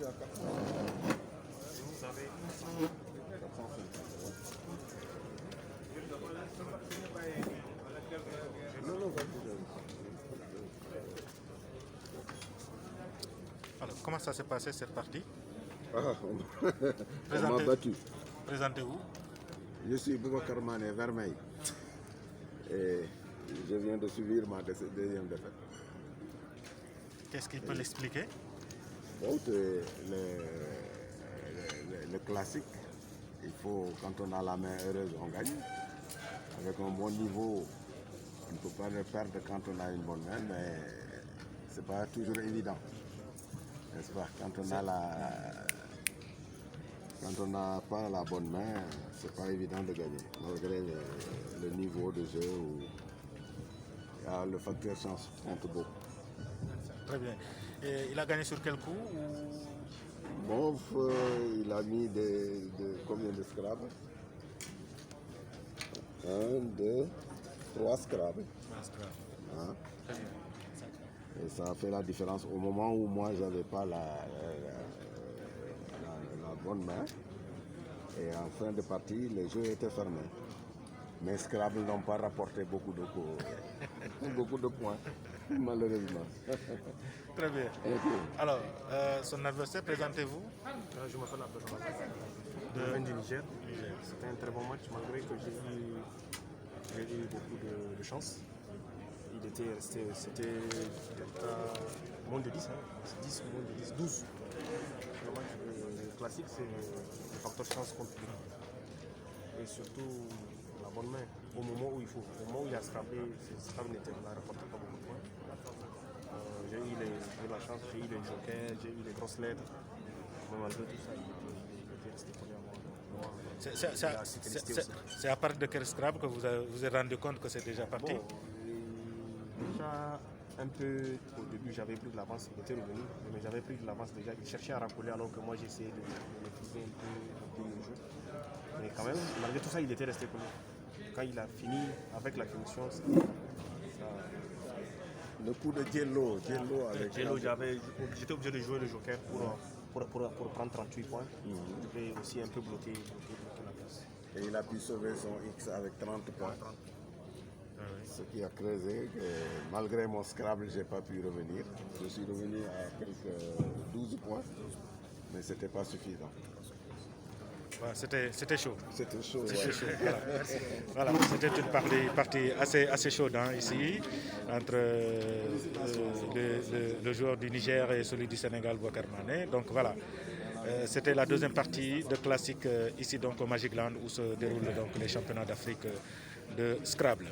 Vous avez 450. Non, non, Alors, comment ça s'est passé cette partie? on m'a battu. Présentez-vous. Je suis Boubacar Mané, Vermeil. Et je viens de subir ma deuxième défaite. Qu'est-ce qu'il peut l'expliquer? Bon, c'est le classique. Il faut, quand on a la main heureuse, on gagne. Avec un bon niveau, on ne peut pas le perdre quand on a une bonne main, mais c'est pas toujours évident. N'est-ce pas? Quand on n'a pas la bonne main, c'est pas évident de gagner, malgré le niveau de jeu où le facteur chance compte beaucoup. Très bien. Et il a gagné sur quel coup Bon, il a mis combien de scrabbles? 1, 2, 3 scrabbles. Hein? Très bien. Et ça a fait la différence au moment où moi j'avais pas la bonne main. Et en fin de partie, le jeu était fermé. Mes Scrabble n'ont pas rapporté beaucoup de points, malheureusement. Très bien. Alors, son adversaire, présentez-vous. Je m'appelle Abdelrahman. Je viens du Niger. C'était un très bon match, malgré que j'ai eu beaucoup de chance. Il était resté, c'était moins de 10, hein. 10, moins de 10, 12. Le match classique, c'est le facteur chance contre lui. Et surtout la bonne main, au moment où il faut. Au moment où il a scrapé, Scrabble n'a rapporté pas beaucoup de points. J'ai eu la chance, j'ai eu les jokers, j'ai eu les grosses lettres. Mais malgré tout ça, il était resté collé à moi. C'est à partir de quel Scrabble que vous vous êtes rendu compte que c'est déjà parti? Bon, déjà un peu au début j'avais pris de l'avance, il était revenu, mais j'avais pris de l'avance déjà, il cherchait à racoler alors que moi j'essayais de maîtriser un peu le jeu. Mais quand même, malgré tout ça, il était resté collé. Quand il a fini avec la finition, le coup de Jello avec j'étais obligé de jouer le joker pour prendre 38 points. Et aussi un peu bloquer la place. Et il a pu sauver son X avec 30 points. Ce qui a creusé que malgré mon Scrabble, je n'ai pas pu revenir. Je suis revenu à quelques 12 points, mais ce n'était pas suffisant. Ouais, c'était chaud. C'était chaud. C'était chaud. Voilà, c'était une partie assez chaude hein, ici, entre le joueur du Niger et celui du Sénégal, Boubacar Mané. Donc voilà, c'était la deuxième partie de classique ici donc au Magic Land où se déroulent donc les championnats d'Afrique de Scrabble.